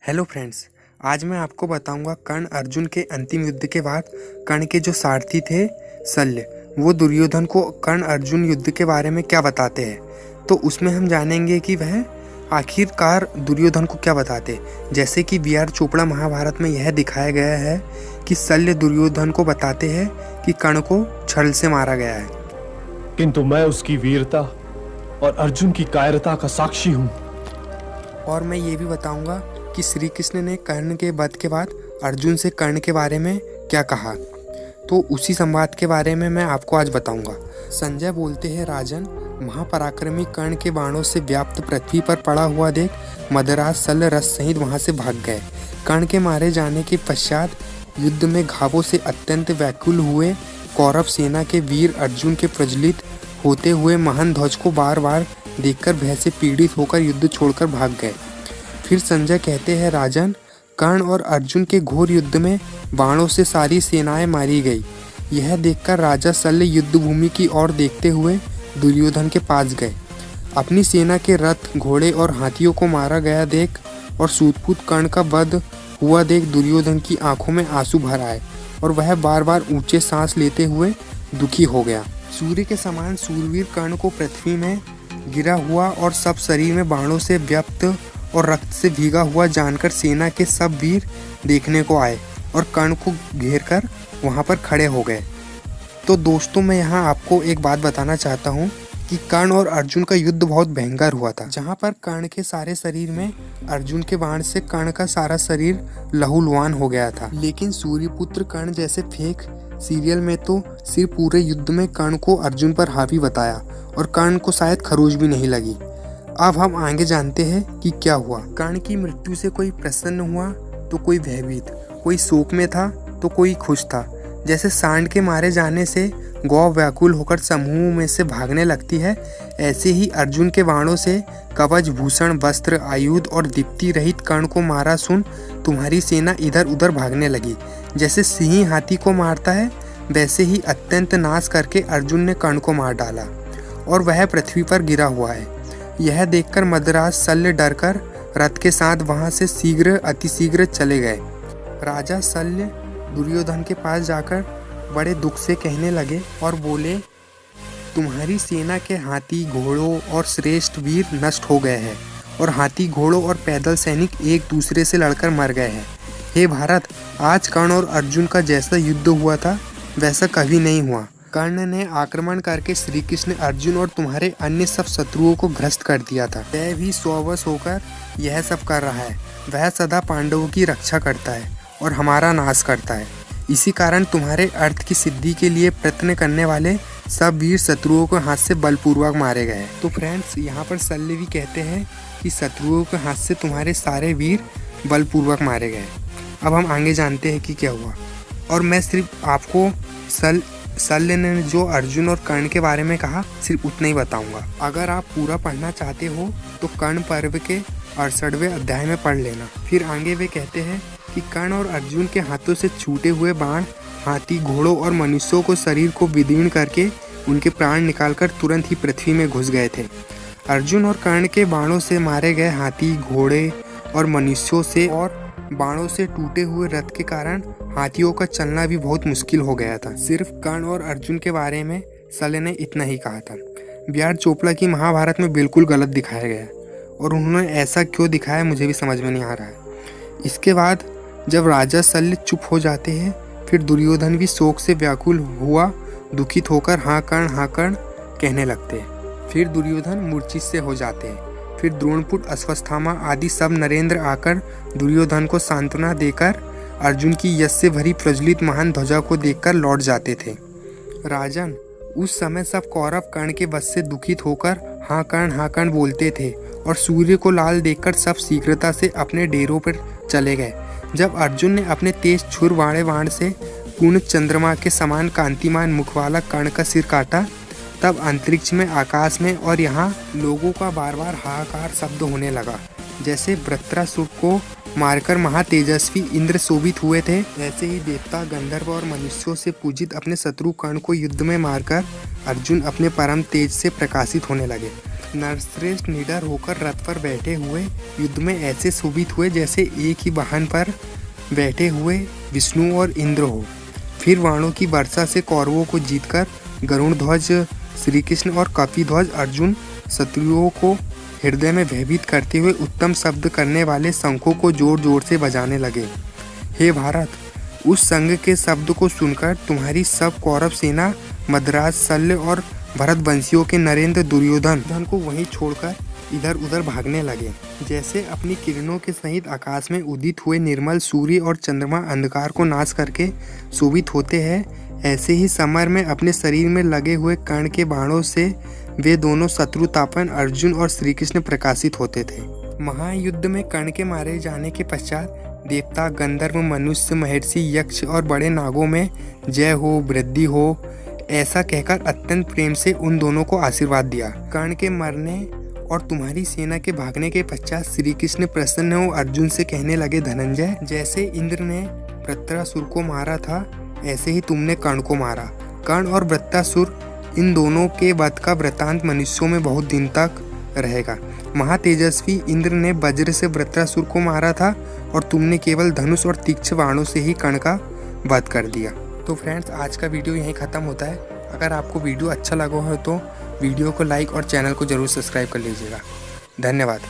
Hello friends, आज मैं आपको बताऊंगा कर्ण अर्जुन के अंतिम युद्ध के बाद कर्ण के जो सारथी थे शल्य, वो दुर्योधन को कर्ण अर्जुन युद्ध के बारे में क्या बताते हैं। तो उसमें हम जानेंगे कि वह आखिरकार दुर्योधन को क्या बताते। जैसे कि बी.आर. चोपड़ा महाभारत में यह दिखाया गया है कि शल्य दुर्योधन को बताते हैं कि कर्ण को छल से मारा गया है, किंतु मैं उसकी वीरता और अर्जुन की कायरता का साक्षी हूँ। और मैं ये भी बताऊंगा कि श्री कृष्ण ने कर्ण के वध के बाद अर्जुन से कर्ण के बारे में क्या कहा। तो उसी संवाद के बारे में मैं आपको आज बताऊंगा। संजय बोलते हैं, राजन, महापराक्रमी कर्ण के बाणों से व्याप्त पृथ्वी पर पड़ा हुआ देख मदराज शल्य रस सहित वहां से भाग गए। कर्ण के मारे जाने के पश्चात युद्ध में घावों से अत्यंत व्याकुल हुए कौरव सेना के वीर अर्जुन के प्रज्वलित होते हुए महान ध्वज को बार बार देखकर भय से पीड़ित होकर युद्ध छोड़कर भाग गए। फिर संजय कहते हैं, राजन, कर्ण और अर्जुन के घोर युद्ध में बाणों से सारी सेनाएं मारी गई। यह देखकर राजा शल्य युद्ध भूमि की ओर देखते हुए दुर्योधन के पास गए। अपनी सेना के रथ, घोड़े और हाथियों को मारा गया देख और सूतपुत कर्ण का वध हुआ देख दुर्योधन की आंखों में आंसू भर आए और वह बार बार ऊंचे सांस लेते हुए दुखी हो गया। सूर्य के समान सूरवीर कर्ण को पृथ्वी में गिरा हुआ और सब शरीर में बाणों से व्याप्त और रक्त से भीगा हुआ जानकर सेना के सब वीर देखने को आए और कर्ण को घेरकर वहां पर खड़े हो गए। तो दोस्तों, मैं यहाँ आपको एक बात बताना चाहता हूँ कि कर्ण और अर्जुन का युद्ध बहुत भयंकर हुआ था, जहाँ पर कर्ण के सारे शरीर में अर्जुन के बाण से कर्ण का सारा शरीर लहूलुहान हो गया था। लेकिन सूर्यपुत्र कर्ण जैसे फेक सीरियल में तो सिर्फ पूरे युद्ध में कर्ण को अर्जुन पर हावी बताया और कर्ण को शायद खरोच भी नहीं लगी। अब हम आगे जानते हैं कि क्या हुआ। कर्ण की मृत्यु से कोई प्रसन्न हुआ तो कोई भयभीत, कोई शोक में था तो कोई खुश था। जैसे सांड के मारे जाने से गौ व्याकुल होकर समूह में से भागने लगती है, ऐसे ही अर्जुन के बाणों से कवच, भूषण, वस्त्र, आयुध और दीप्ति रहित कर्ण को मारा सुन तुम्हारी सेना इधर उधर भागने लगी। जैसे सिंह हाथी को मारता है, वैसे ही अत्यंत नाश करके अर्जुन ने कर्ण को मार डाला और वह पृथ्वी पर गिरा हुआ है। यह देखकर मदराज शल्य डरकर रथ के साथ वहां से अतिशीघ्र चले गए। राजा शल्य दुर्योधन के पास जाकर बड़े दुख से कहने लगे और बोले, तुम्हारी सेना के हाथी, घोड़ों और श्रेष्ठ वीर नष्ट हो गए हैं और हाथी, घोड़ों और पैदल सैनिक एक दूसरे से लड़कर मर गए हैं। हे भारत, आज कर्ण और अर्जुन का जैसा युद्ध हुआ था वैसा कभी नहीं हुआ। कर्ण ने आक्रमण करके श्री कृष्ण, अर्जुन और तुम्हारे अन्य सब शत्रुओं को भ्रष्ट कर दिया था। वह भी स्ववश होकर यह सब कर रहा है। वह सदा पांडवों की रक्षा करता है और हमारा नाश करता है। इसी कारण तुम्हारे अर्थ की सिद्धि के लिए प्रयत्न करने वाले सब वीर शत्रुओं को हाथ से बलपूर्वक मारे गए। तो फ्रेंड्स, यहाँ पर शल्य भी कहते हैं कि शत्रुओं के हाथ से तुम्हारे सारे वीर बलपूर्वक मारे गए। अब हम आगे जानते हैं कि क्या हुआ। और मैं सिर्फ आपको शल्य ने जो अर्जुन और कर्ण के बारे में कहा सिर्फ उतना ही बताऊंगा। अगर आप पूरा पढ़ना चाहते हो तो कर्ण पर्व के 68वें अध्याय में पढ़ लेना। फिर आगे वे कहते हैं कि कर्ण और अर्जुन के हाथों से छूटे हुए बाण हाथी, घोड़ों और मनुष्यों को शरीर को विदीर्ण करके उनके प्राण निकालकर तुरंत ही पृथ्वी में घुस गए थे। अर्जुन और कर्ण के बाणों से मारे गए हाथी, घोड़े और मनुष्यों से और बाणों से टूटे हुए रथ के कारण हाथियों का चलना भी बहुत मुश्किल हो गया था। सिर्फ कर्ण और अर्जुन के बारे में शल्य ने इतना ही कहा था। बी.आर. चोपड़ा की महाभारत में बिल्कुल गलत दिखाया गया और उन्होंने ऐसा क्यों दिखाया मुझे भी समझ में नहीं आ रहा है। इसके बाद जब राजा शल्य चुप हो जाते हैं, फिर दुर्योधन भी शोक से व्याकुल हुआ दुखित होकर हाँ कर्ण कहने लगते हैं। फिर दुर्योधन मूर्छित से हो जाते हैं। फिर द्रोणपुट, अश्वत्थामा आदि सब नरेंद्र आकर दुर्योधन को सांत्वना देकर अर्जुन की यश से भरी प्रज्वलित महान ध्वजा को देखकर लौट जाते थे। राजन, उस समय सब कौरव कर्ण के वश से दुखित होकर हाँ कर्ण बोलते थे और सूर्य को लाल देखकर सब शीघ्रता से अपने डेरों पर चले गए। जब अर्जुन ने अपने तेज छुर वाले बाण से पूर्ण चंद्रमा के समान कांतिमान मुख वाला कर्ण का सिर काटा, तब अंतरिक्ष में, आकाश में और यहाँ लोगों का बार बार हाहाकार शब्द होने लगा। जैसे वृत्रासुर को मारकर महातेजस्वी इंद्र शोभित हुए थे, वैसे ही देवता, गंधर्व और मनुष्यों से पूजित अपने शत्रु कर्ण को युद्ध में मारकर अर्जुन अपने परम तेज से प्रकाशित होने लगे। नरश्रेष्ठ निडर होकर रथ पर बैठे हुए युद्ध में ऐसे शोभित हुए जैसे एक ही वाहन पर बैठे हुए विष्णु और इंद्र हो। फिर बाणों की वर्षा से कौरवों को जीतकर गरुड़ ध्वज श्री कृष्ण और कपिध्वज अर्जुन शत्रुओं को हृदय में भयभीत करते हुए उत्तम शब्द करने वाले शंखों को जोर जोर से बजाने लगे। हे भारत, उस संघ के शब्द को सुनकर तुम्हारी सब कौरव सेना मद्रास शल्य और भरतवंशियों के नरेंद्र दुर्योधन को वहीं छोड़कर इधर उधर भागने लगे। जैसे अपनी किरणों के सहित आकाश में उदित हुए निर्मल सूर्य और चंद्रमा अंधकार को नाश करके शोभित होते हैं, ऐसे ही समर में अपने शरीर में लगे हुए कर्ण के बाणों से वे दोनों शत्रुतापन अर्जुन और श्री कृष्ण प्रकाशित होते थे। महायुद्ध में कर्ण के मारे जाने के पश्चात देवता, गंधर्व, मनुष्य, महर्षि, यक्ष और बड़े नागों में जय हो, वृद्धि हो, ऐसा कहकर अत्यंत प्रेम से उन दोनों को आशीर्वाद दिया। कर्ण के मरने और तुम्हारी सेना के भागने के पश्चात श्री कृष्ण प्रसन्न हो अर्जुन से कहने लगे, धनंजय, जैसे इंद्र ने वृत्रासुर को मारा था ऐसे ही तुमने कर्ण को मारा। कर्ण और वृत्रासुर इन दोनों के वध का वृतांत मनुष्यों में बहुत दिन तक रहेगा। महातेजस्वी इंद्र ने वज्र से वृत्रासुर को मारा था और तुमने केवल धनुष और तीक्ष्ण बाणों से ही कर्ण का वध कर दिया। तो फ्रेंड्स, आज का वीडियो यहीं ख़त्म होता है। अगर आपको वीडियो अच्छा लगा हो तो वीडियो को लाइक और चैनल को ज़रूर सब्सक्राइब कर लीजिएगा। धन्यवाद।